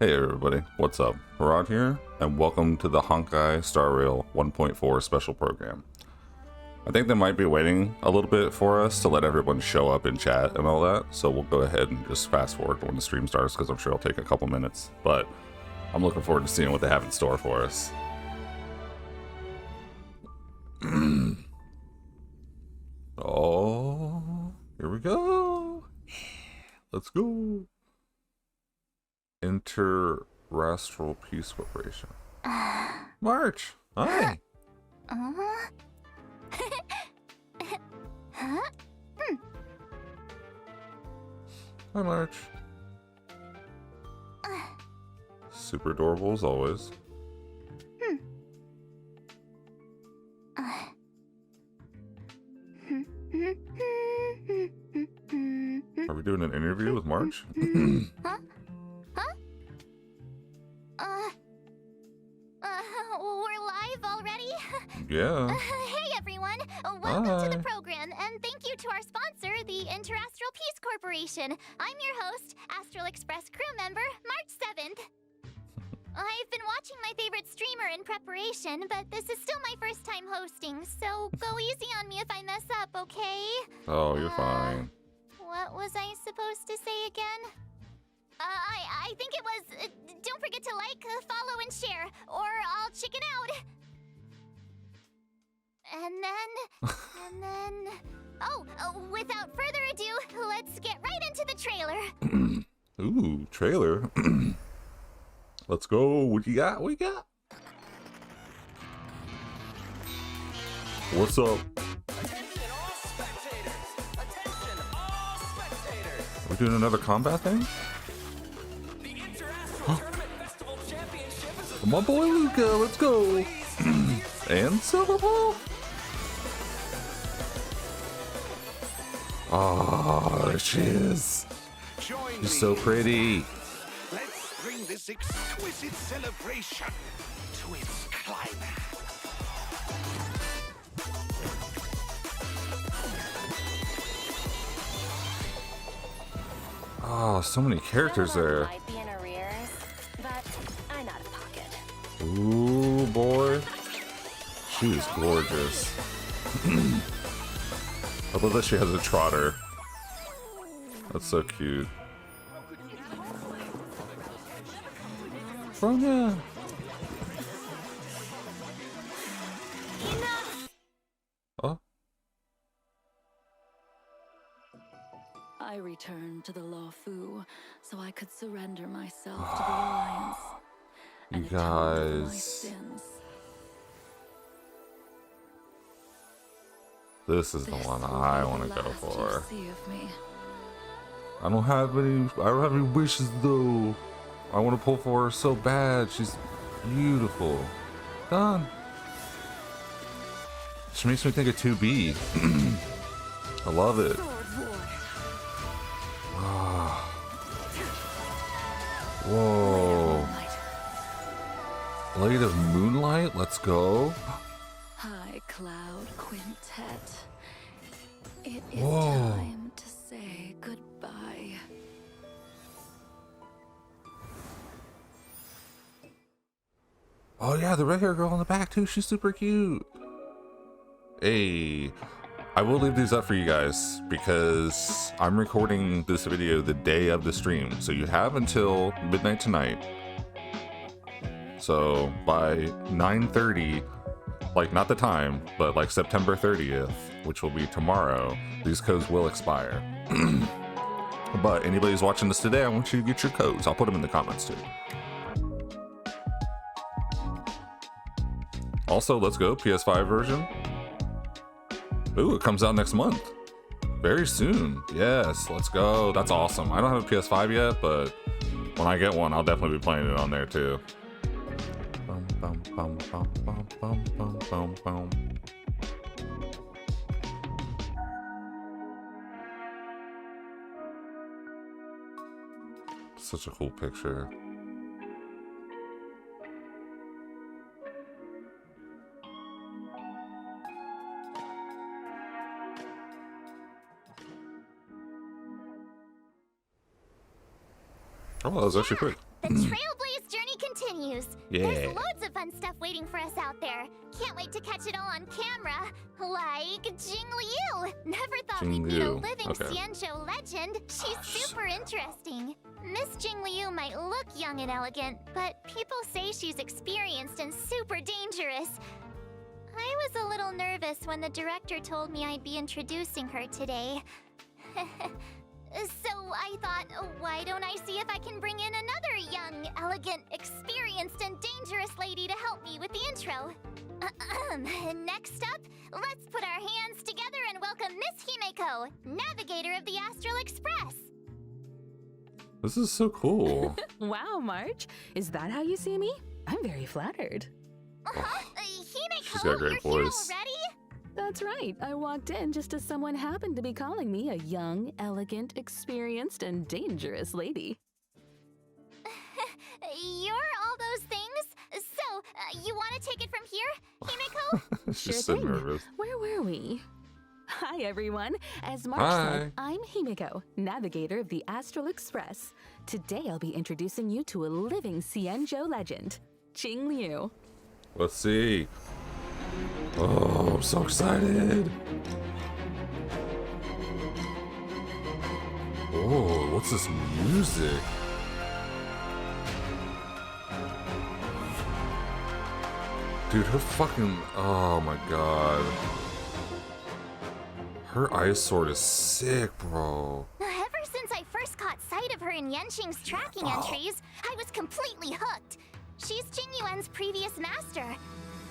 Hey everybody, what's up? Horaud here, and welcome to the Honkai Star Rail 1.4 special program. I think they might be waiting a little bit for us to let everyone show up in chat and all that, so we'll go ahead and just fast forward when the stream starts because I'm sure it'll take a couple minutes, but I'm looking forward to seeing what they have in store for us. Oh, here we go. Let's go. Interastral Peace Corporation. March! Hi! Hi, March. Super adorable as always. Are we doing an interview with March? We're live already? Yeah. Hey everyone! Welcome to the program, and thank you to our sponsor, the Interastral Peace Corporation. I'm your host, Astral Express crew member, March 7th. I've been watching my favorite streamer in preparation, but this is still my first time hosting, so go easy on me if I mess up, okay? Oh, you're fine. What was I supposed to say again? I think it was, don't forget to like, follow, and share, or I'll chicken out. And then, oh, without further ado, let's get right into the trailer. Ooh, trailer. Let's go. What you got? What you got? What's up? Attention all spectators! Attention all spectators! We're doing another combat thing? The Interastral Tournament Festival Championship is My boy Luca, let's go. And Silverball. Oh, there she is. Join She's me. so pretty. Let's bring this exquisite celebration to its climax. Oh, so many characters there. Might be in arrears, but I'm out of pocket. Ooh, boy. She is gorgeous. I love that she has a trotter. That's so cute. Bronya. Oh. I returned to the Law Fu so I could surrender myself to the Alliance You and atone for my guys. sins. This is the This one will I be want to the go last you for. see of me. I don't have any wishes though. I want to pull for her so bad. She's beautiful. Done. She makes me think of 2B. I love it. Whoa. Blade of Moonlight, let's go. High Cloud Quintet. It is Whoa. time to say goodbye. Oh yeah, the red hair girl in the back too. She's super cute. Hey, I will leave these up for you guys because I'm recording this video the day of the stream. So you have until midnight tonight. So by 9:30, like not the time, but like September 30th, which will be tomorrow, these codes will expire. But anybody who's watching this today, I want you to get your codes. I'll put them in the comments too. Also, let's go, PS5 version. Ooh, it comes out next month. Very soon. Yes, let's go. That's awesome. I don't have a PS5 yet, but when I get one, I'll definitely be playing it on there too. Bum, bum, bum, bum, bum, bum, bum, bum, bum. Such a cool picture. Oh, that was actually quick. The Trailblaze journey continues. Yeah. There's loads of fun stuff waiting for us out there. Can't wait to catch it all on camera. Like Jingliu. Never thought we'd meet a Jingliu, living okay. Xianzhou legend. She's super interesting. Miss Jingliu might look young and elegant, but people say she's experienced and super dangerous. I was a little nervous when the director told me I'd be introducing her today. So I thought, why don't I see if I can bring in another young, elegant, experienced, and dangerous lady to help me with the intro. Next up, let's put our hands together and welcome Miss Himeko, navigator of the Astral Express. This is so cool. Wow, March. Is that how you see me? I'm very flattered. Himeko, She's got a great you're voice. here already? That's right. I walked in just as someone happened to be calling me a young, elegant, experienced, and dangerous lady. You're all those things? So, you want to take it from here, Himeko? She's Sure so thing. nervous. Where were we? Hi, everyone. As March Hi. said, I'm Himeko, navigator of the Astral Express. Today, I'll be introducing you to a living Xianzhou legend, Jingliu. Let's see. Oh, I'm so excited. Oh, what's this music? Dude, her fucking... Oh my god. Her ice sword is sick, bro. Ever since I first caught sight of her in Yenqing's tracking entries, I was completely hooked. She's Jingyuan's previous master.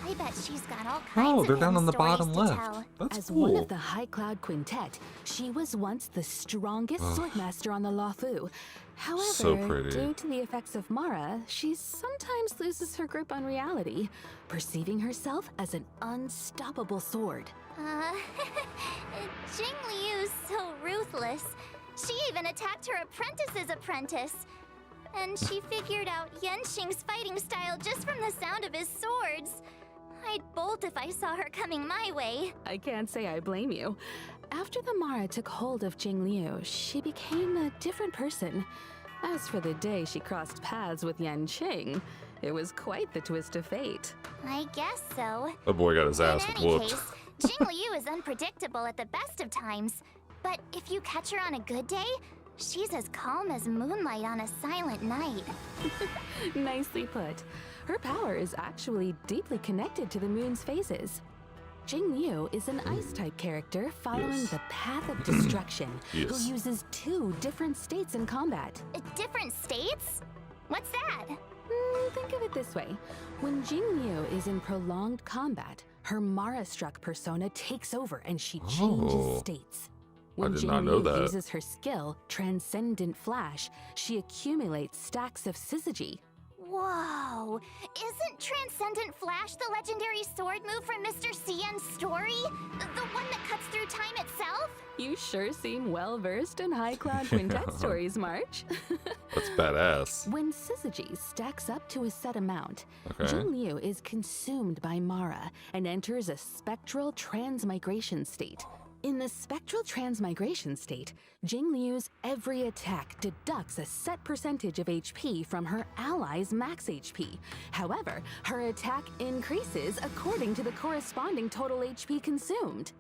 I bet she's got all kinds Oh, of they're down hidden on the stories bottom to left. tell. That's As cool. one of the High Cloud Quintet, she was once the strongest swordmaster on the Luofu. However, So pretty. due to the effects of Mara, she sometimes loses her grip on reality, perceiving herself as an unstoppable sword. Jingliu's so ruthless. She even attacked her apprentice's apprentice. And she figured out Yenqing's fighting style just from the sound of his swords. I'd bolt if I saw her coming my way. I can't say I blame you. After the Mara took hold of Jingliu, she became a different person. As for the day she crossed paths with Yanqing, it was quite the twist of fate. I guess so. That boy got his ass In any whooped. case, Jingliu is unpredictable at the best of times. But if you catch her on a good day, she's as calm as moonlight on a silent night. Nicely put. Her power is actually deeply connected to the moon's phases. Jingliu is an ice-type character following Yes. the path of destruction, Yes. who uses 2 different states in combat. Different states? What's that? Think of it this way. When Jingliu is in prolonged combat, her Mara-struck persona takes over and she changes Oh. states. When did not know Jingliu that. uses her skill, Transcendent Flash, she accumulates stacks of syzygy. Whoa! Isn't Transcendent Flash the legendary sword move from Mr. Cien's story? The one that cuts through time itself? You sure seem well-versed in High Cloud Quintet stories, March. That's badass. When syzygy stacks up to a set amount, Okay. Jingliu is consumed by Mara and enters a spectral transmigration state. In the spectral transmigration state, Jingliu's every attack deducts a set percentage of HP from her ally's max HP. However, her attack increases according to the corresponding total HP consumed.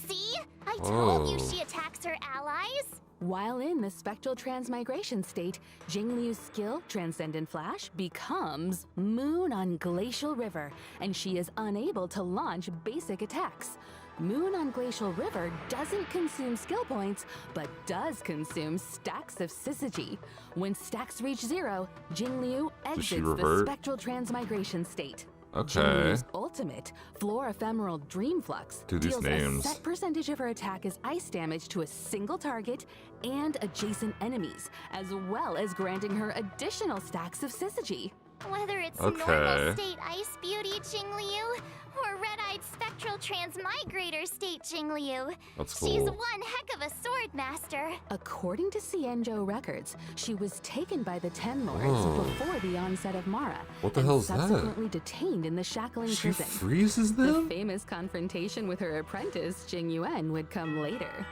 See? I told you Oh. she attacks her allies. While in the spectral transmigration state, Jingliu's skill, Transcendent Flash, becomes Moon on Glacial River, and she is unable to launch basic attacks. Moon on Glacial River doesn't consume skill points, but does consume stacks of syzygy. When stacks reach 0, Jingliu Does she exits the revert? spectral transmigration state. Okay. Jingliu's ultimate, Floor Ephemeral Dream Flux, Dude, these deals names. a set percentage of her attack as ice damage to a single target and adjacent enemies, as well as granting her additional stacks of syzygy. Whether it's Okay. normal state Ice Beauty Jingliu or red-eyed spectral transmigrator state Jingliu, That's she's cool. one heck of a sword master. According to Xianzhou records, she was taken by the Ten Lords Oh. before the onset of Mara, What the and hell's that? subsequently detained in the shackling She prison. freezes The them? famous confrontation with her apprentice, Jingyuan, would come later.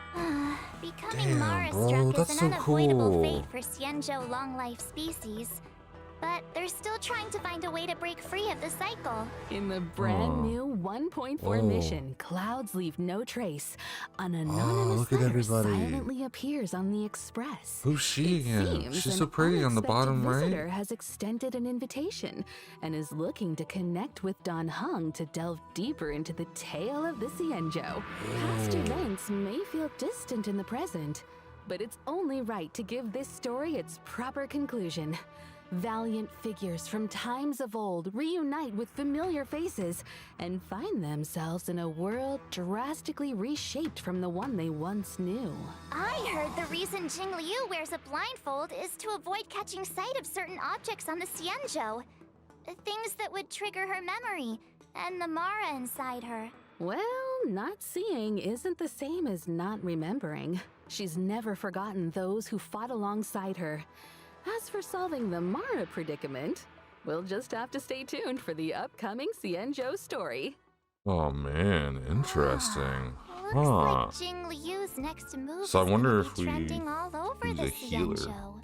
Becoming Damn, Mara bro, struck that's is so an unavoidable cool. fate for Xianzhou long life species. but they're still trying to find a way to break free of the cycle. In the brand new 1.4 Whoa. mission, Clouds Leave No Trace, an anonymous look at letter everybody. silently appears on the Express. Who's she It again? seems She's an so pretty on the unexpected bottom right. visitor has extended an invitation and is looking to connect with Don Hung to delve deeper into the tale of the Xianzhou. Past events may feel distant in the present, but it's only right to give this story its proper conclusion. Valiant figures from times of old reunite with familiar faces and find themselves in a world drastically reshaped from the one they once knew. I heard the reason Jingliu wears a blindfold is to avoid catching sight of certain objects on the Xianzhou. Things that would trigger her memory and the Mara inside her. Well, not seeing isn't the same as not remembering. She's never forgotten those who fought alongside her. As for solving the Mara predicament, we'll just have to stay tuned for the upcoming Xianzhou story. Oh man, interesting. Looks Huh. like Jingliu's next move So I is wonder gonna if be we trending all over use the a healer. Xianzhou.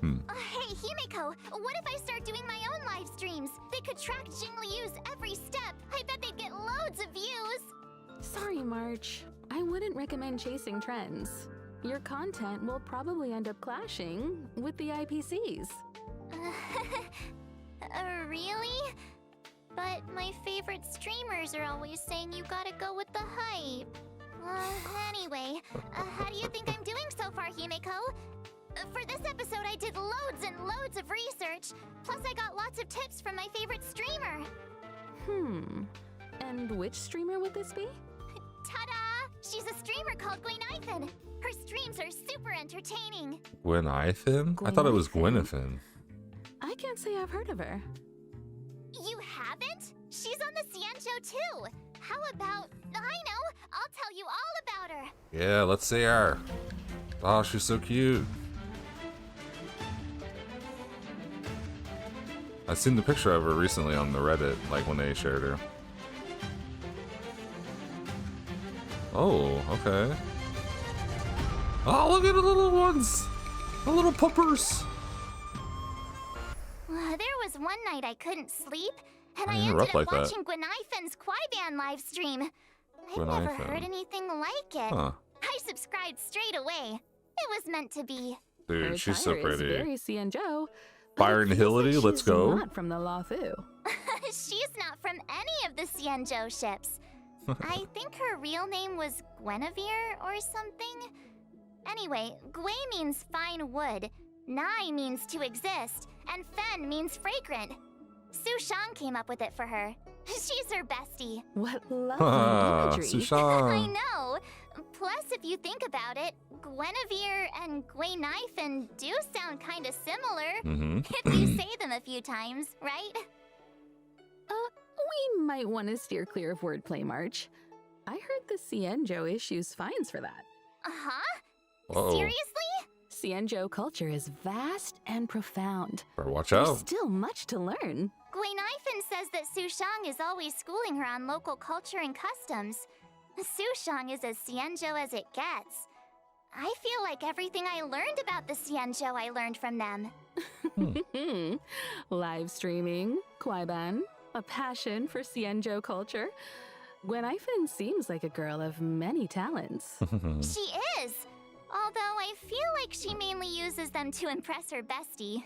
Hey, Himeko, what if I start doing my own live streams? They could track Jingliu's every step. I bet they'd get loads of views. Sorry, March. I wouldn't recommend chasing trends. Your content will probably end up clashing with the IPCs. Really? But my favorite streamers are always saying you gotta go with the hype. Anyway, how do you think I'm doing so far, Himeko? For this episode, I did loads and loads of research. Plus, I got lots of tips from my favorite streamer. And which streamer would this be? Ta-da! She's a streamer called Guinaifen. Her streams are super entertaining. Guinaifen? I thought it was Guinaifen. I can't say I've heard of her. You haven't? She's on the Xianzhou too. How about... I know! I'll tell you all about her. Yeah, let's see her. Oh, she's so cute. I seen the picture of her recently on the Reddit, like when they shared her. Oh, okay. Oh, look at the little ones! The little puppers! There was one night I couldn't sleep, and I Man, you're ended up up like that. watching Guinaifen's Kwaiban live stream. I'd never Guinaifen. heard anything like it. Huh. I subscribed straight away. It was meant to be. Dude, Her she's so attire is pretty. very Xianzhou. Byron Hillity, let's go. Not from the Luofu. She's not from any of the Xianzhou ships. I think her real name was Guinevere or something. Anyway, Gui means fine wood, Nai means to exist, and Fen means fragrant. Su Shang came up with it for her. She's her bestie. What Ah, lovely imagery. I Sushan. know. Plus, if you think about it, Guinevere and Guinaifen do sound kind of similar. Mm-hmm. If you say them a few times, right? We might want to steer clear of wordplay, March. I heard the Xianzhou issues fines for that. Uh-huh? Uh-oh. Seriously? Xianzhou culture is vast and profound. Better watch There's out. still much to learn. Guinaifen says that Su Shang is always schooling her on local culture and customs. Su Shang is as Xianzhou as it gets. I feel like everything I learned about the Xianzhou I learned from them. Live streaming, Kwaiban, a passion for Xianzhou culture. Guinaifen seems like a girl of many talents. She is! Although I feel like she mainly uses them to impress her bestie.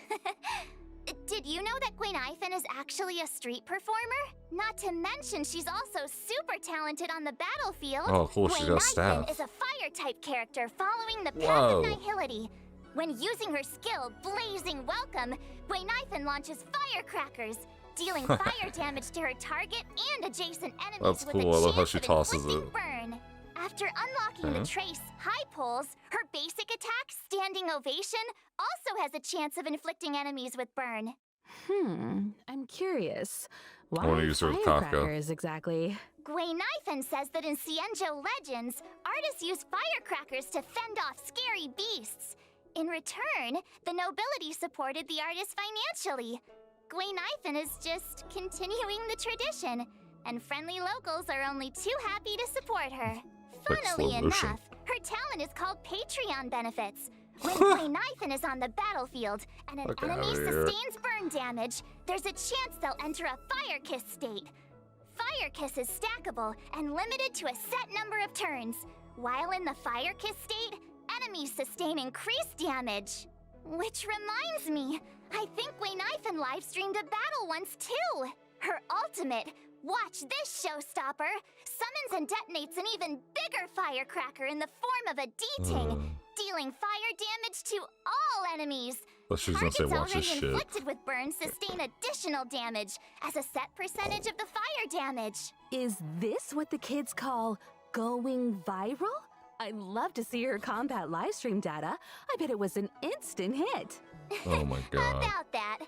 Did you know that Guinaifen is actually a street performer? Not to mention she's also super talented on the battlefield. Oh, cool, she's got a Guinaifen staff. is a fire-type character following the path Whoa. of Nihility. When using her skill, Blazing Welcome, Guinaifen launches firecrackers, dealing fire damage to her target and adjacent enemies That's with cool, a I love how chance she of tosses inflicting it. burn. After unlocking Okay. the Trace High Pulls, her basic attack, Standing Ovation, also has a chance of inflicting enemies with burn. I'm curious. Why I wanna use her with Kafka. firecrackers exactly? Guinaifen says that in Xianzhou legends, artists use firecrackers to fend off scary beasts. In return, the nobility supported the artists financially. Guinaifen is just continuing the tradition, and friendly locals are only too happy to support her. Like Funnily slow motion. enough, her talent is called Patreon benefits, When Guinaifen is on the battlefield and an Okay, enemy over here. sustains burn damage, there's a chance they'll enter a Fire Kiss state. Fire Kiss is stackable and limited to a set number of turns. While in the Fire Kiss state, enemies sustain increased damage. Which reminds me, I think Guinaifen live-streamed a battle once too. Her ultimate, watch this showstopper, summons and detonates an even bigger firecracker in the form of a D-Ting, dealing fire damage to all enemies. But she's gonna Targets say, watch this already shit. inflicted with burns sustain additional damage as a set percentage of the fire damage. Is this what the kids call going viral? I'd love to see her combat livestream data. I bet it was an instant hit. Oh my god. About that,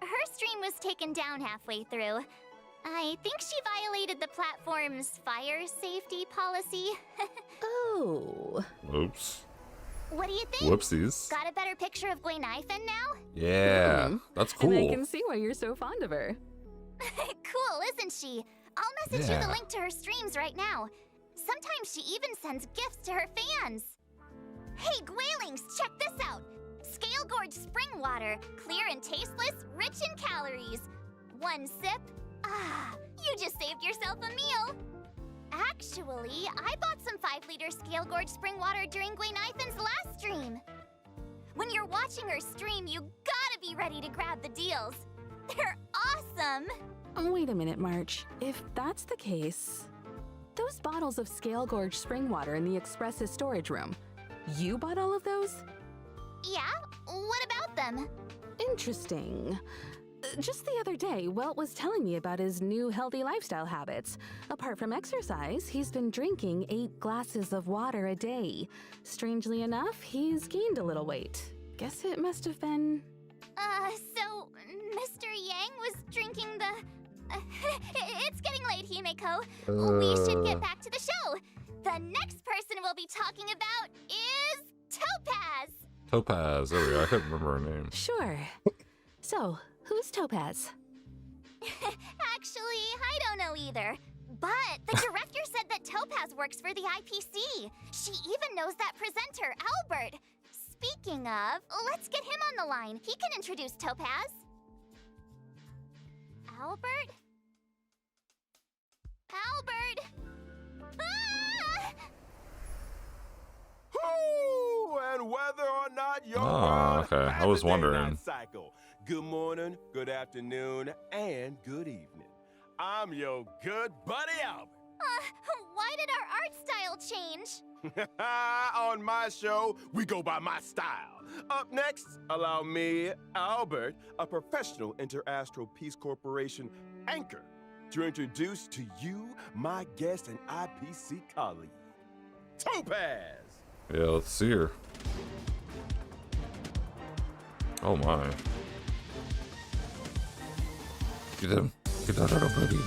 her stream was taken down halfway through. I think she violated the platform's fire safety policy. Oh. Oops. What do you think? Whoopsies. Got a better picture of Guinaifen now? Yeah, that's And I cool. can see why you're so fond of her. Cool, isn't she? I'll message you Yeah. the link to her streams right now. Sometimes she even sends gifts to her fans. Hey, Gwailings, check this out. Scale Gorge spring water, clear and tasteless, rich in calories. One sip. Ah, you just saved yourself a meal. Actually, I bought some 5-liter Scale Gorge spring water during Guinaifen's last stream. When you're watching her stream, you gotta be ready to grab the deals. They're awesome. Wait a minute, March. If that's the case, those bottles of Scale Gorge spring water in the Express's storage room, you bought all of those? Yeah? What about them? Interesting. Just the other day, Welt was telling me about his new healthy lifestyle habits. Apart from exercise, he's been drinking 8 glasses of water a day. Strangely enough, he's gained a little weight. Guess it must have been... So Mr. Yang was drinking the... it's getting late, Himeko. We should get back to the show. The next person we'll be talking about is Topaz. Topaz. There we go. I couldn't remember her name. Sure. So, who's Topaz? Actually, I don't know either. But the director said that Topaz works for the IPC. She even knows that presenter, Albert. Speaking of, let's get him on the line. He can introduce Topaz. Albert? Albert! Ah! Ooh, and whether or not you're Oh, okay. I was wondering. cycle. Good morning, good afternoon, and good evening. I'm your good buddy Albert. Why did our art style change? On my show, we go by my style. Up next, allow me, Albert, a professional Interastral Peace Corporation anchor, to introduce to you my guest and IPC colleague, Topaz. Yeah, let's see her. Oh my. Get him. Get that out of buddy.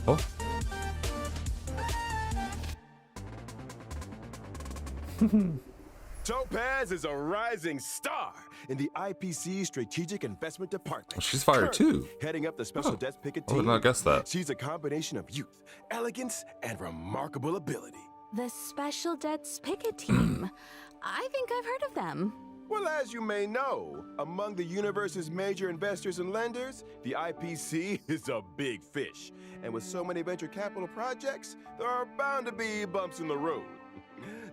Oh. Topaz is a rising star in the IPC Strategic Investment Department. She's fired too. Heading up the Special Oh, Debts Picket I team. would not guess that. She's a combination of youth, elegance, and remarkable ability. The Special Debts Picket Team. I think I've heard of them. Well, as you may know, among the universe's major investors and lenders, the IPC is a big fish. And with so many venture capital projects, there are bound to be bumps in the road.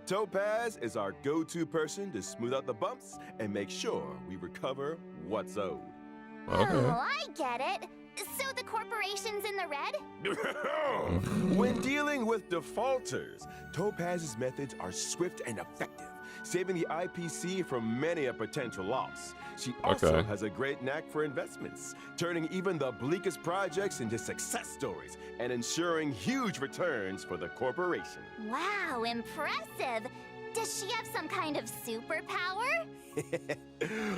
Topaz is our go-to person to smooth out the bumps and make sure we recover what's owed. Okay. Oh, I get it. So the corporation's in the red? When dealing with defaulters, Topaz's methods are swift and effective, saving the IPC from many a potential loss. She also Okay. has a great knack for investments, turning even the bleakest projects into success stories and ensuring huge returns for the corporation. Wow, impressive. Does she have some kind of superpower?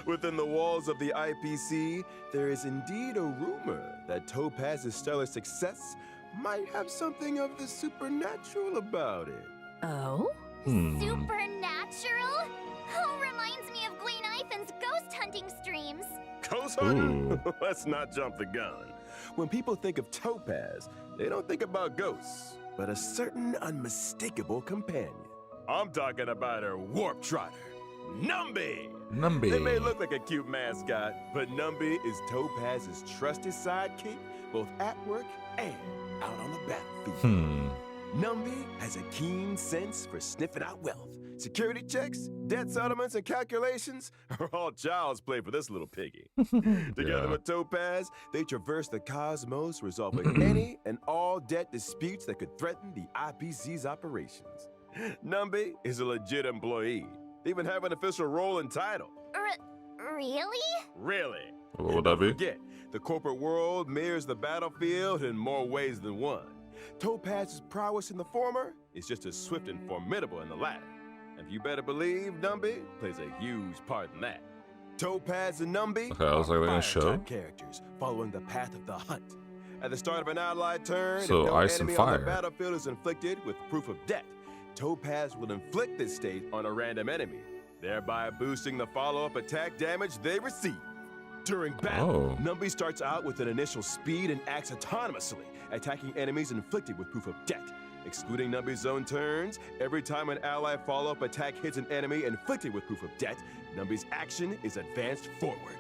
Within the walls of the IPC, there is indeed a rumor that Topaz's stellar success might have something of the supernatural about it. Oh? Supernatural? Oh, reminds me of Guinaifen's ghost hunting streams. Ghost hunting? Let's not jump the gun. When people think of Topaz, they don't think about ghosts, but a certain unmistakable companion. I'm talking about her warp trotter, Numby. Numby. They may look like a cute mascot, but Numby is Topaz's trusted sidekick, both at work and out on the battlefield. Numby has a keen sense for sniffing out wealth. Security checks, debt settlements, and calculations are all child's play for this little piggy. Together with Topaz, they traverse the cosmos, resolving any and all debt disputes that could threaten the IPC's operations. Numby is a legit employee. They even have an official role and title. Really? Really? What would that be? Forget, the corporate world mirrors the battlefield in more ways than one. Topaz's prowess in the former is just as swift and formidable in the latter. And you better believe Numby plays a huge part in that. Topaz and Numby Okay, I was like, they're gonna are show? fire-type characters following the path of the hunt. At the start of an allied turn, So, if no ice and enemy on the fire. battlefield is inflicted with proof of debt, Topaz will inflict this state on a random enemy, thereby boosting the follow-up attack damage they receive. During battle, Numby starts out with an initial speed and acts autonomously, attacking enemies inflicted with proof of debt. Excluding Numby's own turns, every time an ally follow-up attack hits an enemy inflicted with proof of debt, Numby's action is advanced forward.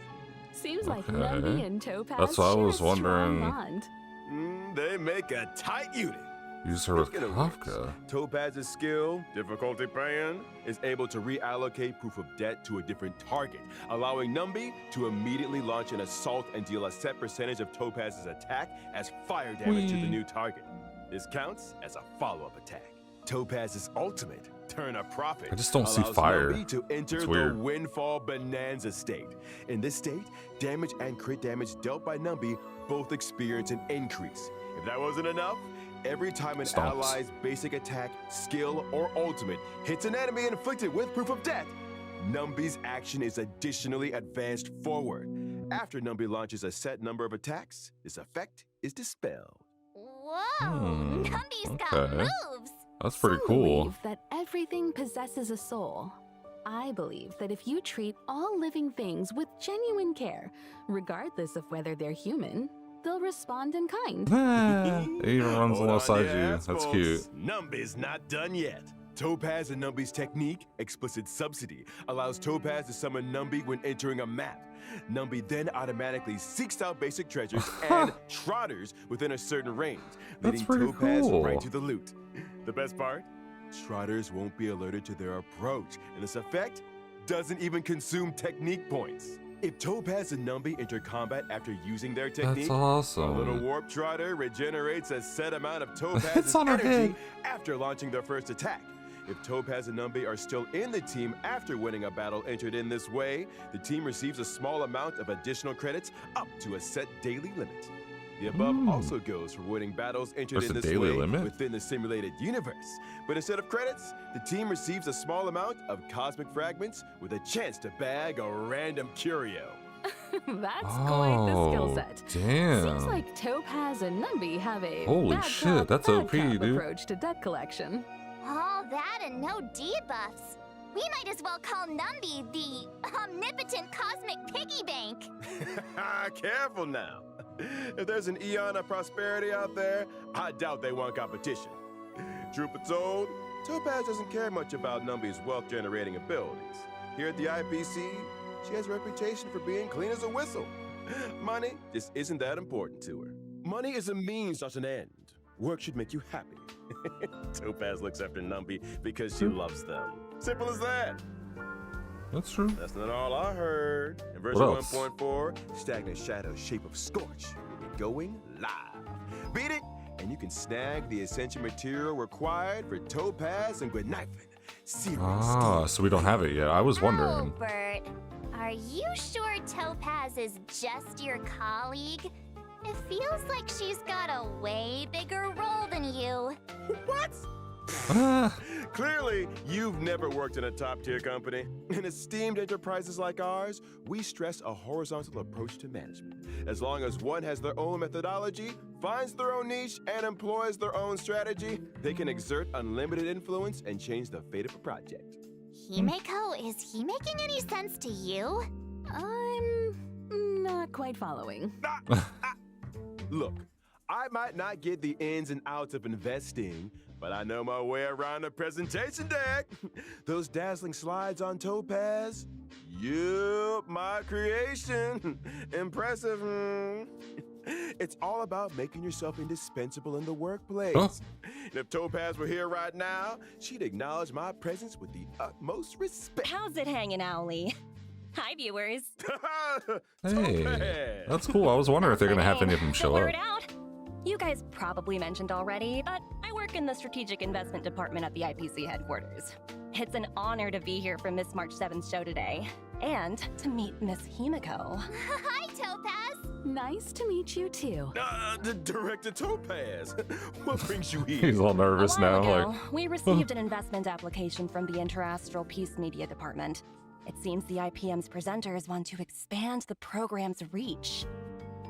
Seems like Okay. Numby and Topaz That's what I share was a strong wondering. bond. They make a tight unit. Use her with Speaking of Kafka. which, Topaz's skill, difficulty paying, is able to reallocate proof of debt to a different target, allowing Numby to immediately launch an assault and deal a set percentage of Topaz's attack as fire damage to the new target. This counts as a follow-up attack. Topaz's ultimate, Turn a Profit, I just don't see allows fire. Numby to enter It's the weird. Windfall Bonanza state. In this state, damage and crit damage dealt by Numby both experience an increase. If that wasn't enough, every time an Stomps. ally's basic attack, skill, or ultimate hits an enemy inflicted with proof of debt, Numby's action is additionally advanced forward. After Numby launches a set number of attacks, this effect is dispelled. Whoa, Numby's got okay. moves. That's pretty Some cool. believe that everything possesses a soul. I believe that if you treat all living things with genuine care, regardless of whether they're human, they'll respond in kind. It even runs Hold alongside on, you. yes, That's folks. cute. Numby's not done yet. Topaz and Numby's technique, Explicit Subsidy, allows Topaz to summon Numby when entering a map. Numby then automatically seeks out basic treasures and trotters within a certain range, That's leading pretty Topaz cool. right to the loot. The best part? Trotters won't be alerted to their approach, and this effect doesn't even consume technique points. If Topaz and Numby enter combat after using their technique, That's a little awesome. warp trotter regenerates a set amount of Topaz's It's on her energy head. after launching their first attack. If Topaz and Numby are still in the team after winning a battle entered in this way, the team receives a small amount of additional credits up to a set daily limit. The above also goes for winning battles entered There's in a this daily way limit? within the simulated universe. But instead of credits, the team receives a small amount of cosmic fragments with a chance to bag a random curio. That's quite the skill Oh, set. damn. Seems like Topaz and Numby have a Holy bad shit, cop, that's bad OP, cop dude. approach to debt collection. All that and no debuffs. We might as well call Numby the omnipotent cosmic piggy bank. Careful now. If there's an eon of prosperity out there, I doubt they want competition. Truth be told, Topaz doesn't care much about Numby's wealth-generating abilities. Here at the IPC, she has a reputation for being clean as a whistle. Money just isn't that important to her. Money is a means, not an end. Work should make you happy. Topaz looks after Numby because she loves them. Simple as that. That's true. That's not all I heard. In version What else? 1.4, Stagnant Shadow's Shape of Scorch will be going live. Beat it, and you can snag the essential material required for Topaz and Guinaifen. Serious Ah, so we don't have it yet. I was wondering. Oh, Bert, are you sure Topaz is just your colleague? It feels like she's got a way bigger role than you. What? Ah, Clearly, you've never worked in a top-tier company. In esteemed enterprises like ours, we stress a horizontal approach to management. As long as one has their own methodology, finds their own niche, and employs their own strategy, they can exert unlimited influence and change the fate of a project. Himeko, is he making any sense to you? I'm quite following. Look, I might not get the ins and outs of investing, but I know my way around the presentation deck. Those dazzling slides on Topaz. Yup, my creation. Impressive. It's all about making yourself indispensable in the workplace. Huh? And if Topaz were here right now, she'd acknowledge my presence with the utmost respect. How's it hanging, Owlie? Hi, viewers. Hey, Topaz! that's cool. I was wondering if they're gonna have any of them The show up. word out. You guys probably mentioned already, but I work in the strategic investment department at the IPC headquarters. It's an honor to be here for Miss March 7's show today, and to meet Miss Himiko. Hi, Topaz. Nice to meet you too. The Director Topaz. What brings you here? He's all nervous A while now. ago, Like, we received an investment application from the Interastral Peace Media Department. It seems the IPM's presenters want to expand the program's reach.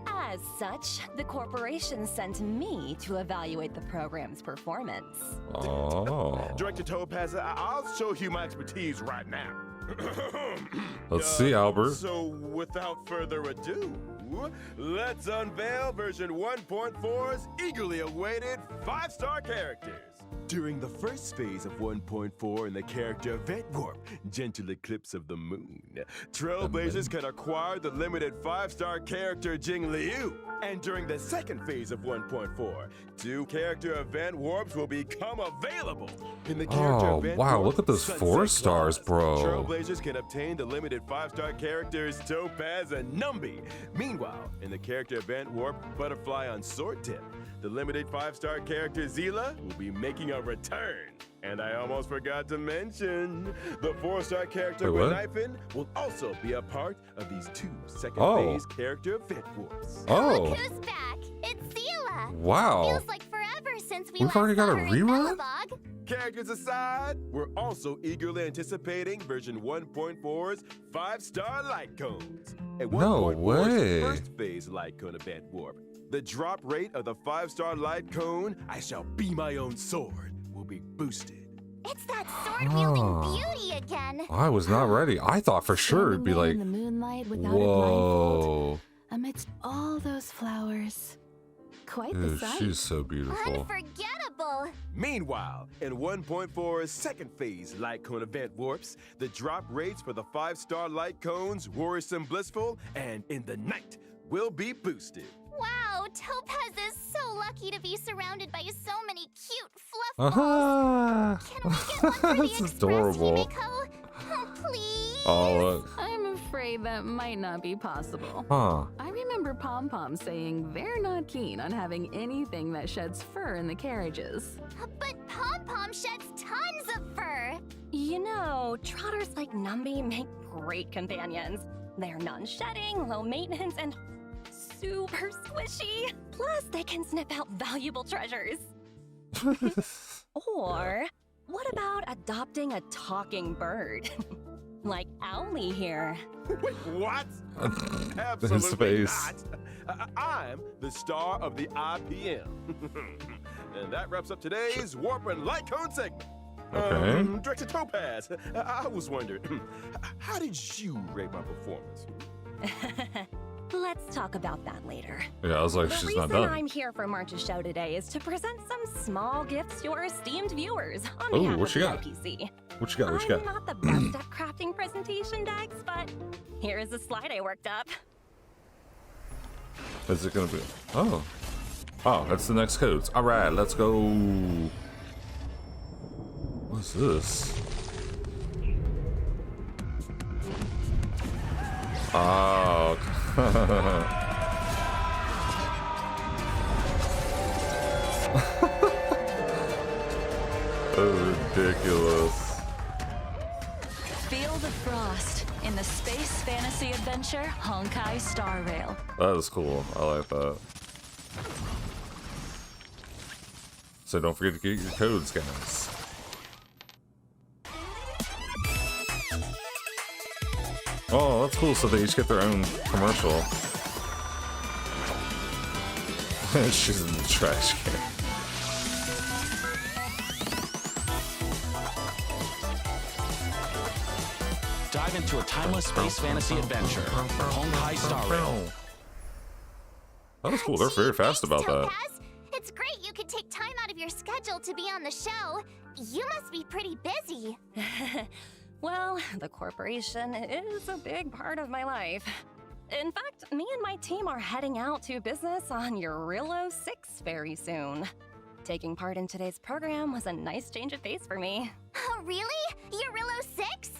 As such, the corporation sent me to evaluate the program's performance. oh, Director Topaz, I'll show you my expertise right now. let's see, Albert. So, without further ado, let's unveil version 1.4's eagerly awaited 5-star characters. During the first phase of 1.4 in the character Event Warp, Gentle Eclipse of the Moon, Trailblazers can acquire the limited 5-star character Jingliu. And during the second phase of 1.4, 2 character Event Warps will become available. In the character Oh, Event wow, Warp, look at those Sunset 4 stars, Claws, bro. Trailblazers can obtain the limited 5-star characters Topaz and Numby. Meanwhile, in the character Event Warp Butterfly on Sword Tip, the limited 5-star character Zila will be making a return. And I almost forgot to mention, the 4-star character Wait, what? Guinaifen will also be a part of these 2 second Oh. phase character Event Warps. Oh, Look who's back. It's Zila. wow. Feels like forever since we We've last already got saw a her in rerun? Bellabog. Characters aside, we're also eagerly anticipating version 1.4's 5-star light cones. And No 1.4's way. first phase light cone event warp. The drop rate of the 5-star light cone, I shall be my own sword, will be boosted. It's that sword-wielding Oh. beauty again. I was not ready. I thought for sure it'd be Standing like, there in the moonlight without a blindfold, whoa. amidst all those flowers. Quite the Dude, sight. she's so beautiful. Unforgettable. Meanwhile, in 1.4's second phase light cone event warps, the drop rates for the 5-star light cones, Worrisome Blissful, and In the Night will be boosted. Wow, Topaz is so lucky to be surrounded by so many cute fluff balls. Uh-huh. Can we get one for the That's Express, adorable. Himiko? Oh, please. Oh, look. I'm afraid that might not be possible. Huh. I remember Pom Pom saying they're not keen on having anything that sheds fur in the carriages. But Pom Pom sheds tons of fur. You know, trotters like Numby make great companions. They're non-shedding, low maintenance, and super squishy. Plus, they can sniff out valuable treasures. Or, what about adopting a talking bird? Like Owlie here. Wait, what? His Absolutely face. not. I'm the star of the IPM. And that wraps up today's Warp and Light Cone segment. Okay. Director Topaz, I was wondering, how did you rate my performance? Let's talk about that later. Yeah, I was like, The she's reason not done. I'm here for March's show today is to present some small gifts to our esteemed viewers on Ooh, behalf what of you the got? IPC. What you got? What you I'm got? not the best at crafting presentation decks, but here is a slide I worked up. Is it gonna be? Oh. Oh, that's the next codes. All right, let's go. What's this? Oh. That's ridiculous. Feel the frost in the space fantasy adventure Honkai Star Rail. That is cool. I like that. So don't forget to get your codes, guys. Oh, that's cool. So they each get their own commercial. She's in the trash can. Dive into a timeless space fantasy adventure, Honkai Star Rail. That was cool. They're very fast Thanks, about that. Topaz. It's great you could take time out of your schedule to be on the show. You must be pretty busy. Well, the corporation is a big part of my life. In fact, me and my team are heading out to business on Eurillo 6 very soon. Taking part in today's program was a nice change of pace for me. Oh, really? Eurillo 6?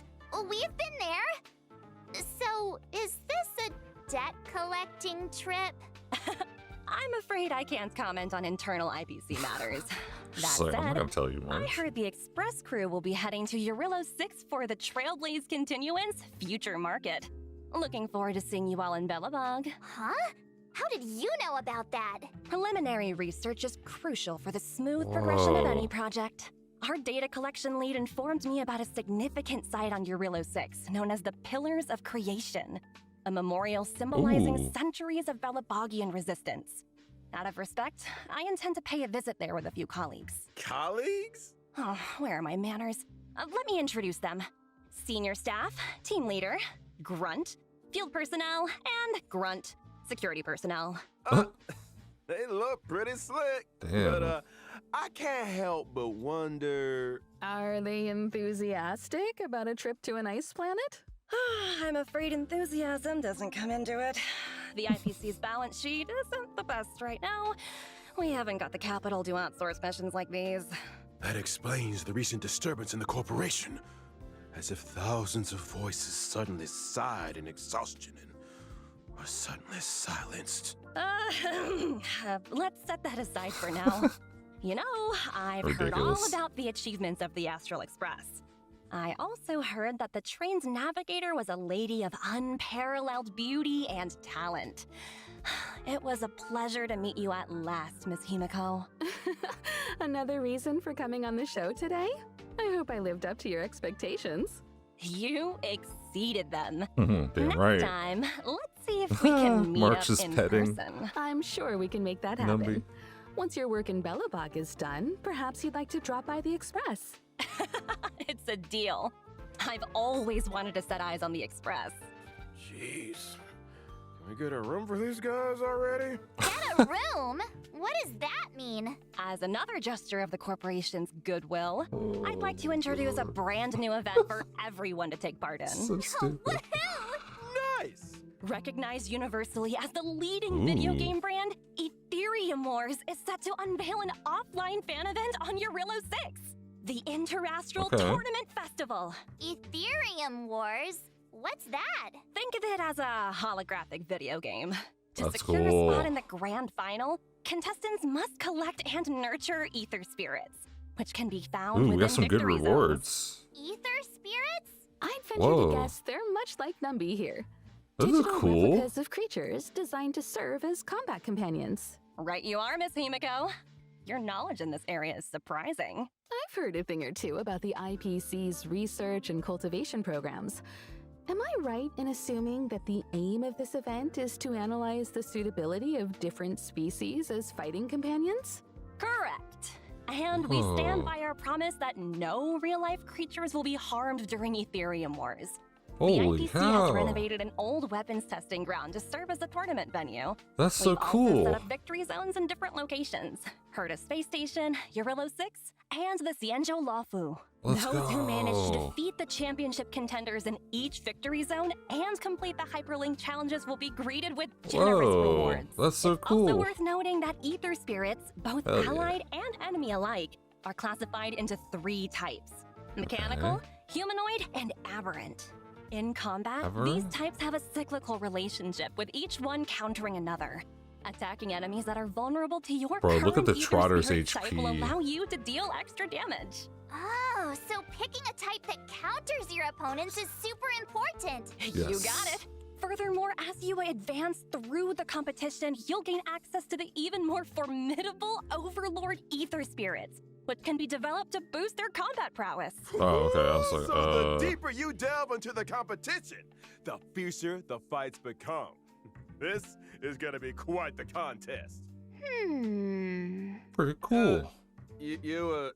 We've been there. So, is this a debt collecting trip? I'm afraid I can't comment on internal IPC matters. That She's like, I'm not said, gonna tell you I much. heard the Express crew will be heading to Eurillo 6 for the Trailblaze Continuance Future Market. Looking forward to seeing you all in Bellabog. Huh? How did you know about that? Preliminary research is crucial for the smooth progression of Whoa. any project. Our data collection lead informed me about a significant site on Eurillo 6 known as the Pillars of Creation, a memorial symbolizing Ooh. centuries of Belabogian resistance. Out of respect, I intend to pay a visit there with a few colleagues. Colleagues? Oh, where are my manners? Let me introduce them. Senior staff, team leader, grunt, field personnel, and grunt, security personnel. They look pretty slick. Damn. But I can't help but wonder. Are they enthusiastic about a trip to an ice planet? I'm afraid enthusiasm doesn't come into it. The IPC's balance sheet isn't the best right now. We haven't got the capital to outsource missions like these. That explains the recent disturbance in the corporation. As if thousands of voices suddenly sighed in exhaustion and were suddenly silenced. Let's set that aside for now. You know, I've heard all Ridiculous. about the achievements of the Astral Express. I also heard that the train's navigator was a lady of unparalleled beauty and talent. It was a pleasure to meet you at last, Miss Himiko. Another reason for coming on the show today? I hope I lived up to your expectations. You exceeded them. Damn Next right. time, let's see if we can meet March up is in petting. person. I'm sure we can make that happen. Numby. Once your work in Bellabog is done, perhaps you'd like to drop by the Express. It's a deal. I've always wanted to set eyes on the Express. Jeez. Can we get a room for these guys already? Get a room? What does that mean? As another gesture of the corporation's goodwill, I'd like to introduce a brand new event for everyone to take part in. So stupid. Nice! Recognized universally as the leading video Ooh. game brand, Ethereum Wars is set to unveil an offline fan event on Eurillo 6, the Interastral Okay. Tournament Festival. Ethereum Wars? What's that? Think of it as a holographic video game. To That's secure cool. a spot in the grand final, contestants must collect and nurture ether spirits, which can be found Ooh, within we got some good victory zones. rewards. Ether spirits? I'd venture Whoa. to guess they're much like Numby here. Those are Digital cool. replicas of creatures designed to serve as combat companions. Right you are, Miss Himiko. Your knowledge in this area is surprising. I've heard a thing or two about the IPC's research and cultivation programs. Am I right in assuming that the aim of this event is to analyze the suitability of different species as fighting companions? Correct. And we Oh. stand by our promise that no real-life creatures will be harmed during Ethereum Wars. Holy the IPC cow. has renovated an old weapons testing ground to serve as a tournament venue. That's so We've also cool. set up victory zones in different locations. Herta Space Station, Eurillo 6, and the Xianzhou Laofu. Let's Those who manage to go. defeat the championship contenders in each victory zone and complete the hyperlink challenges will be greeted with generous Whoa, rewards. that's so It's also cool. worth noting that ether spirits, both Hell yeah. allied and enemy alike, are classified into 3 types: mechanical, humanoid, and aberrant. In combat, these Aberrant? types have a cyclical relationship, with each one countering another. Attacking enemies that are vulnerable to your Bro, look at current the ether Trotter's spirit type will HP. allow you to deal extra damage. Oh, so picking a type that counters your opponents is super important. You Yes. got it. Furthermore, as you advance through the competition, you'll gain access to the even more formidable Overlord Ether Spirits, which can be developed to boost their combat prowess. Oh, okay. I was like, So the deeper you delve into the competition, the fiercer the fights become. This is gonna be quite the contest. pretty cool. You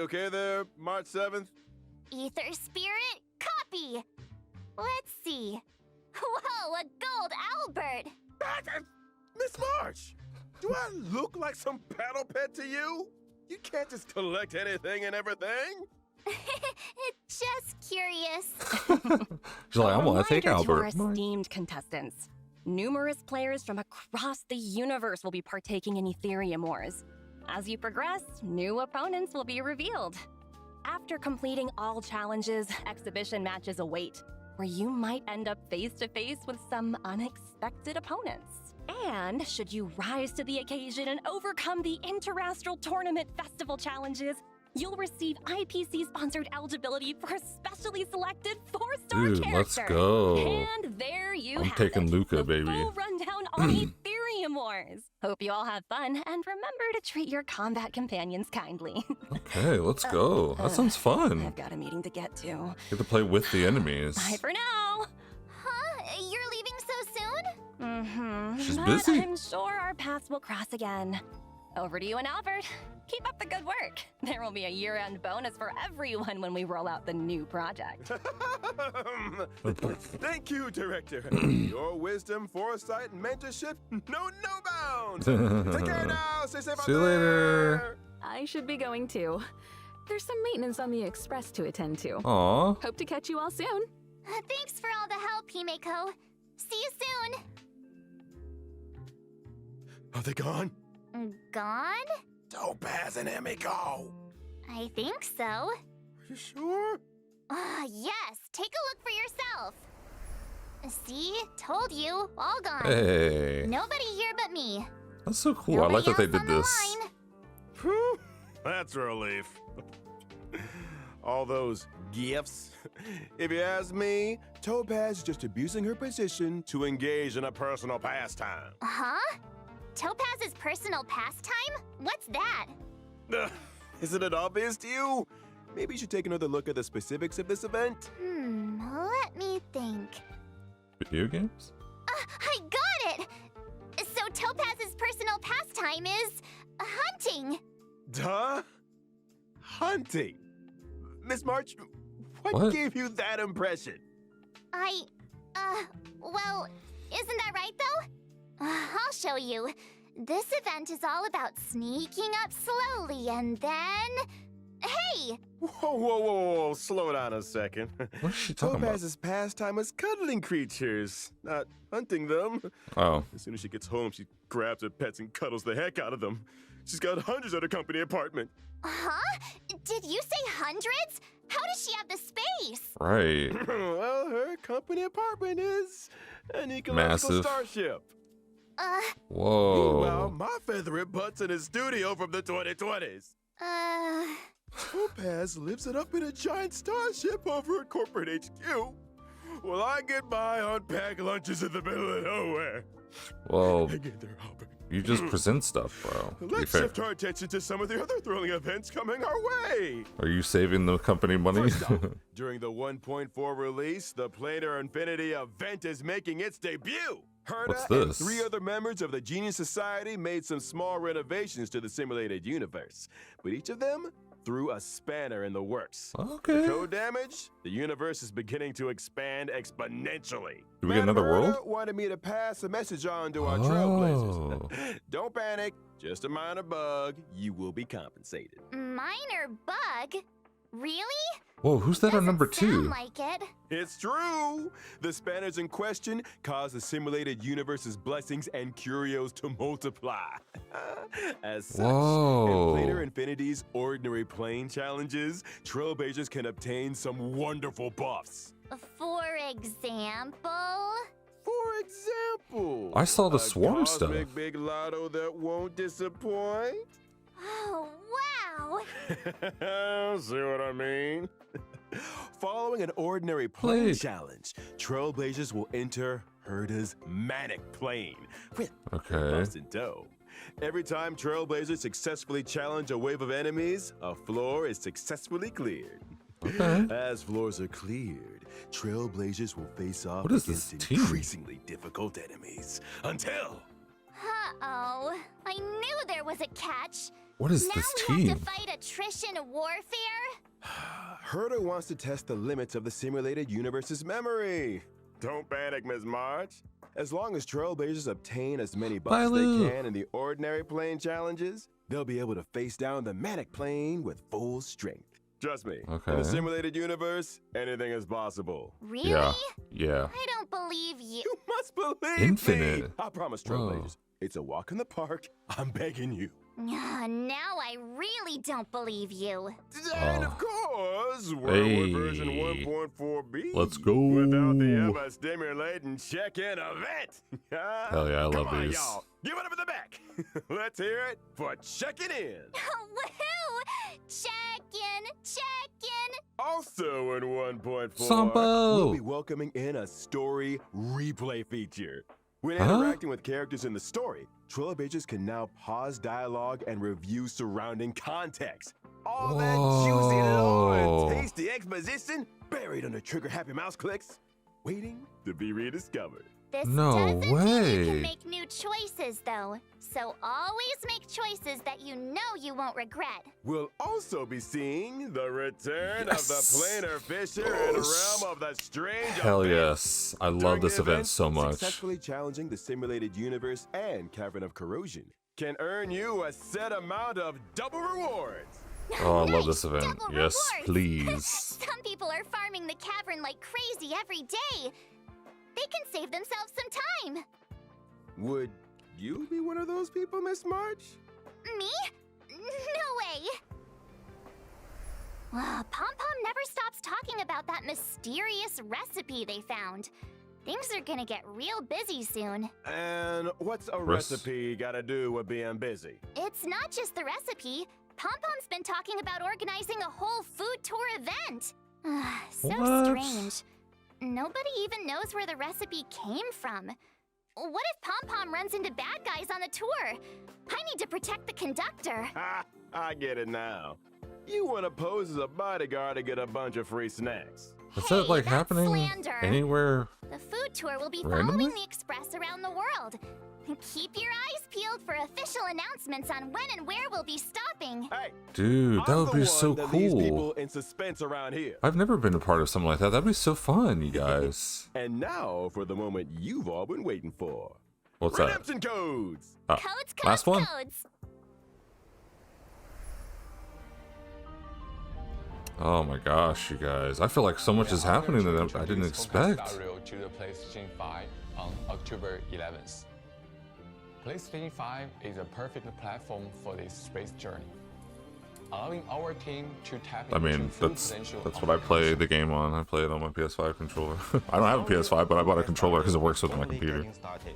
okay there, March 7th? Ether spirit, copy. Let's see. Whoa, a gold Albert. Miss March, do I look like some battle pet to you? You can't just collect anything and everything. Just curious. She's like, I want to take Reminder to our Albert. esteemed contestants. Numerous players from across the universe will be partaking in Ethereum Wars. As you progress, new opponents will be revealed. After completing all challenges, exhibition matches await, where you might end up face-to-face with some unexpected opponents. And should you rise to the occasion and overcome the Interastral Tournament Festival challenges, you'll receive IPC-sponsored eligibility for a specially selected 4-star Dude, character. let's go. And there you I'm have taking it, Luca, the baby. full rundown on Ethereum Wars. Hope you all have fun, and remember to treat your combat companions kindly. Okay, let's go. That sounds fun. I've got a meeting to get to. Get to play with the enemies. Bye for now. Huh? You're leaving so soon? Mm-hmm. She's But busy. I'm sure our paths will cross again. Over to you and Albert. Keep up the good work. There will be a year-end bonus for everyone when we roll out the new project. Thank you, Director. Your wisdom, foresight, and mentorship know no bounds. Take care now. Stay safe out See you later. there. I should be going too. There's some maintenance on the express to attend to. Aw. Hope to catch you all soon. Thanks for all the help, Himeko. See you soon. Are they gone? Gone? Topaz and Himeko. I think so. Are you sure? Yes. Take a look for yourself. See? Told you. All gone. Hey. Nobody here but me. That's so cool. I like that they Nobody did else this. on the line. Whew, that's a relief. All those gifts. If you ask me, Topaz is just abusing her position to engage in a personal pastime. Huh? Topaz's personal pastime? What's that? Isn't it obvious to you? Maybe you should take another look at the specifics of this event. Let me think. Video games? I got it! So Topaz's personal pastime is hunting. Duh? Hunting? Miss March, what gave you that impression? Well, isn't that right though? I'll show you. This event is all about sneaking up slowly and then... Hey! Whoa, slow down a second. What is she talking about? Topaz's pastime is cuddling creatures, not hunting them. Oh. As soon as she gets home, she grabs her pets and cuddles the heck out of them. She's got hundreds at her company apartment. Huh? Did you say hundreds? How does she have the space? Right. Well, her company apartment is an ecological Massive. starship. Whoa. Meanwhile, my feathery butt's in his studio from the 2020s. Topaz lives it up in a giant starship over at corporate HQ. Well, I get by on packed lunches in the middle of nowhere. Well, I get there, Albert. you just present stuff, bro. To be Let's fair. shift our attention to some of the other thrilling events coming our way. Are you saving the company money? First up, during the 1.4 release, the Planar Infinity event is making its debut. What's Herda and this? 3 other members of the Genius Society made some small renovations to the simulated universe, but each of them threw a spanner in the works. Okay. The code damage, the universe is beginning to expand exponentially. Do we get Madam another world? Herda wanted me to pass a message on to our Oh. trailblazers. Don't panic, just a minor bug. You will be compensated. Minor bug? Really? Whoa, who's that on number Sound 2? like it. It's true! The spanners in question cause the simulated universe's blessings and curios to multiply. As such, Whoa. in Planar Infinity's ordinary plane challenges, trailblazers can obtain some wonderful buffs. For example? For example, I saw the a swarm stuff. cosmic big lotto that won't disappoint. Oh, wow! See what I mean? Following an ordinary plane Blade. challenge, trailblazers will enter Herda's manic plane with Okay. buffs in tow. Every time trailblazers successfully challenge a wave of enemies, a floor is successfully cleared. Okay. As floors are cleared, trailblazers will face off What is this against team? increasingly difficult enemies until Uh-oh. I knew there was a catch. What is Now this we team? have to fight attrition warfare? Herda wants to test the limits of the simulated universe's memory. Don't panic, Ms. March. As long as Trailblazers obtain as many bucks Bye, as Lou. they can in the ordinary plane challenges, they'll be able to face down the manic plane with full strength. Trust me, in Okay. the simulated universe, anything is possible. Really? Yeah. I don't believe you. You must believe Infinite. me. I promise, Whoa. Trailblazers. It's a walk in the park. I'm begging you. Now I really don't believe you. And Oh. of course, we're Hey. with version 1.4b. Let's go. Without the ever stimulating check-in event. Hell yeah, I Come love on, these. y'all. Give it up in the back. Let's hear it for checking in. Woohoo! Check in. Also in 1.4, Sambo. we'll be welcoming in a story replay feature. When Huh? interacting with characters in the story, Trailblazers can now pause dialogue and review surrounding context. All that juicy lore and tasty exposition buried under trigger-happy mouse clicks, waiting to be rediscovered. This No doesn't mean you way. can make new choices, though. So always make choices that you know you won't regret. We'll also be seeing the return Yes. of the planar fisher and realm of the strange. Hell abyss. yes. I love During this the event so much. Successfully challenging the simulated universe and Cavern of Corrosion can earn you a set amount of double rewards. Oh, I love Nice, this event. double Yes, rewards. please. Some people are farming the cavern like crazy every day. They can save themselves some time. Would you be one of those people, Miss March? Me? No way. Pom Pom never stops talking about that mysterious recipe they found. Things are gonna get real busy soon. And what's a Rest- recipe gotta do with being busy? It's not just the recipe. Pom Pom's been talking about organizing a whole food tour event. So What? strange. Nobody even knows where the recipe came from. What if Pom Pom runs into bad guys on the tour? I need to protect the conductor. Ha! I get it now. You want to pose as a bodyguard to get a bunch of free snacks. Is that like that's happening slander. anywhere? The food tour will be Randomly? following the express around the world. Keep your eyes peeled for official announcements on when and where we'll be stopping. Hey, Dude, that I'm would the be one so that leaves people cool. in suspense around here. I've never been a part of something like that. That'd be so fun, you guys. And now for the moment you've all been waiting for. What's that? Redemption codes. Ah, Codes, last one? codes. Oh my gosh, you guys. I feel like so much is happening that I didn't expect. Honkai Star Rail to the PlayStation 5 on October 11th. PlayStation 5 is a perfect platform for this space journey, allowing our team to tap I into mean, full that's potential what of I the play console. the game on. I play it on my PS5 controller. I don't have a PS5, but I bought a controller because it works with my Only computer. getting started.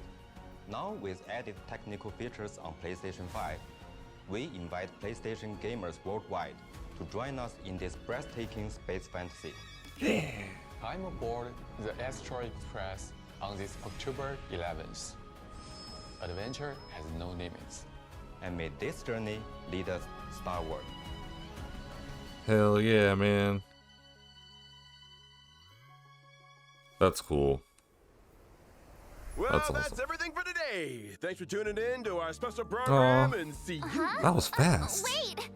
Now with added technical features on PlayStation 5, we invite PlayStation gamers worldwide to join us in this breathtaking space fantasy. I'm aboard the Astro Express on this October 11th. Adventure has no limits. And may this journey lead us starward. Hell yeah, man. That's cool. Well, That's that's, awesome. everything for today. Thanks for tuning in to our special program and see you. Huh? That was fast. Wait,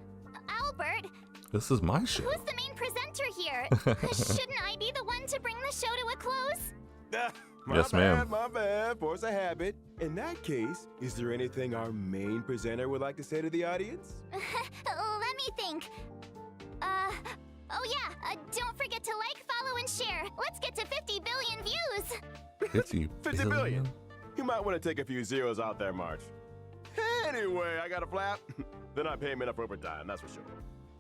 Albert, This is my show. who's the main presenter here? Shouldn't I be the one to bring the show to a close? My Yes, bad, ma'am. My bad. Force a habit. In that case, is there anything our main presenter would like to say to the audience? Let me think. Oh yeah, don't forget to like, follow, and share. Let's get to 50 billion views. 50 billion. You might want to take a few zeros out there, March. Anyway, I got a flap. They're not paying me enough overtime, that's for sure.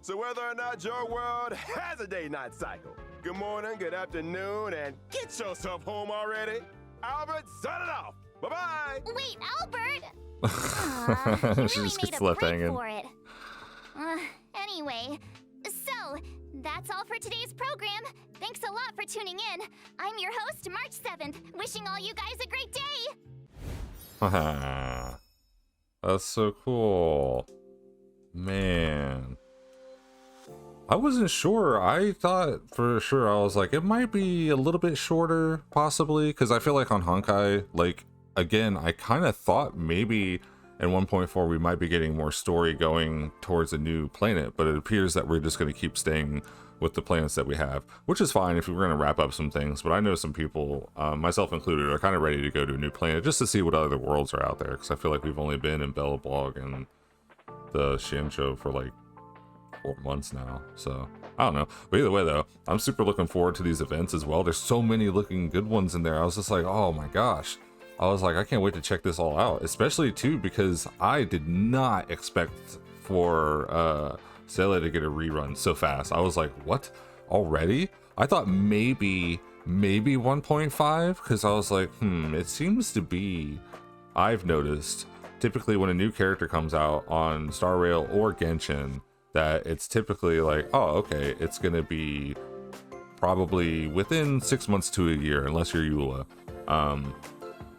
So whether or not your world has a day-night cycle, good morning, good afternoon, and get yourself home already. Albert, sign it off. Bye-bye. Wait, Albert! You She really just made gets a left break hanging. for it. Anyway, so that's all for today's program. Thanks a lot for tuning in. I'm your host, March 7th, wishing all you guys a great day. That's so cool. Man. I wasn't sure. I thought for sure, I was like, it might be a little bit shorter, possibly, because I feel like on Honkai, like, again, I kind of thought maybe in 1.4 we might be getting more story going towards a new planet, but it appears that we're just going to keep staying with the plans that we have, which is fine if we're going to wrap up some things. But I know some people, myself included, are kind of ready to go to a new planet just to see what other worlds are out there, because I feel like we've only been in Belobog and the Shancho for like 4 months now, so I don't know. But either way though, I'm super looking forward to these events as well. There's so many looking good ones in there. I was just like, oh my gosh, I was like, I can't wait to check this all out, especially too because I did not expect for Sailor to get a rerun so fast. I was like, what, already? I thought maybe 1.5, because I was like, it seems to be, I've noticed typically when a new character comes out on Star Rail or Genshin, that it's typically like, oh, okay, it's gonna be probably within 6 months to a year, unless you're Eula.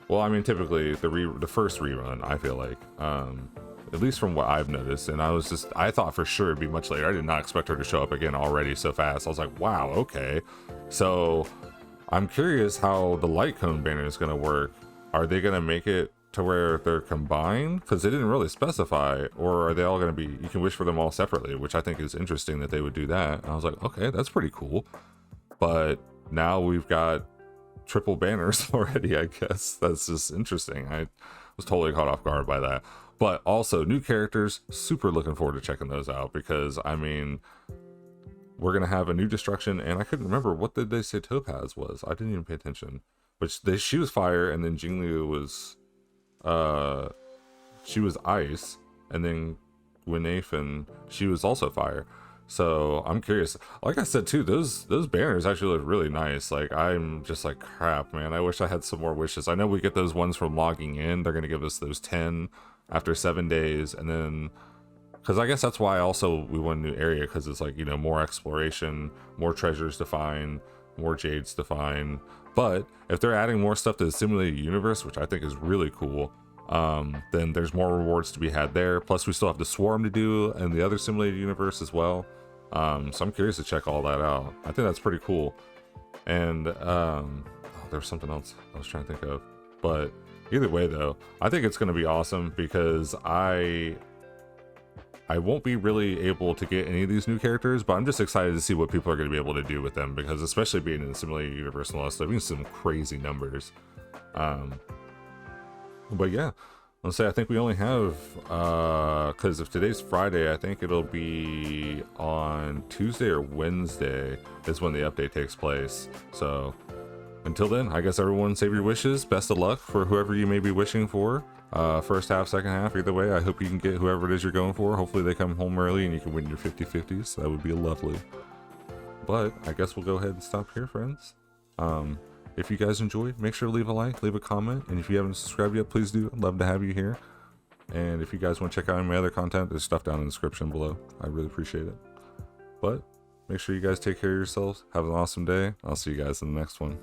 Well, I mean, typically the first rerun, I feel like, at least from what I've noticed, and I thought for sure it'd be much later. I did not expect her to show up again already so fast. I was like, wow, okay. So I'm curious how the light cone banner is gonna work. Are they gonna make it to where they're combined, because they didn't really specify, or are they all going to be, you can wish for them all separately, which I think is interesting that they would do that. And I was like, okay, that's pretty cool. But now we've got triple banners already, I guess. That's just interesting. I was totally caught off guard by that. But also new characters, super looking forward to checking those out, because I mean, we're going to have a new destruction, and I couldn't remember, what did they say Topaz was? I didn't even pay attention. But she was fire, and then Jingliu was she was ice, and then Guinaifen, she was also fire. So I'm curious. Like I said too, those banners actually look really nice. Like, I'm just like, crap, man, I wish I had some more wishes. I know we get those ones from logging in. They're gonna give us those 10 after 7 days, and then, because I guess that's why also we want a new area, because it's like, you know, more exploration, more treasures to find, more jades to find. But if they're adding more stuff to the simulated universe, which I think is really cool, then there's more rewards to be had there. Plus we still have the swarm to do and the other simulated universe as well. So I'm curious to check all that out. I think that's pretty cool. And there's something else I was trying to think of, but either way though, I think it's going to be awesome, because I won't be really able to get any of these new characters, but I'm just excited to see what people are going to be able to do with them, because especially being in the simulated universe and all that stuff, we've seen some crazy numbers. But yeah, let's say I think we only have, because if today's Friday, I think it'll be on Tuesday or Wednesday is when the update takes place. So until then, I guess everyone save your wishes. Best of luck for whoever you may be wishing for. First half, second half, either way, I hope you can get whoever it is you're going for. Hopefully they come home early and you can win your 50-50s. That would be lovely. But I guess we'll go ahead and stop here, friends. If you guys enjoyed, make sure to leave a like, leave a comment, and if you haven't subscribed yet, please do. I'd love to have you here. And if you guys want to check out my other content, there's stuff down in the description below. I really appreciate it. But make sure you guys take care of yourselves. Have an awesome day. I'll see you guys in the next one.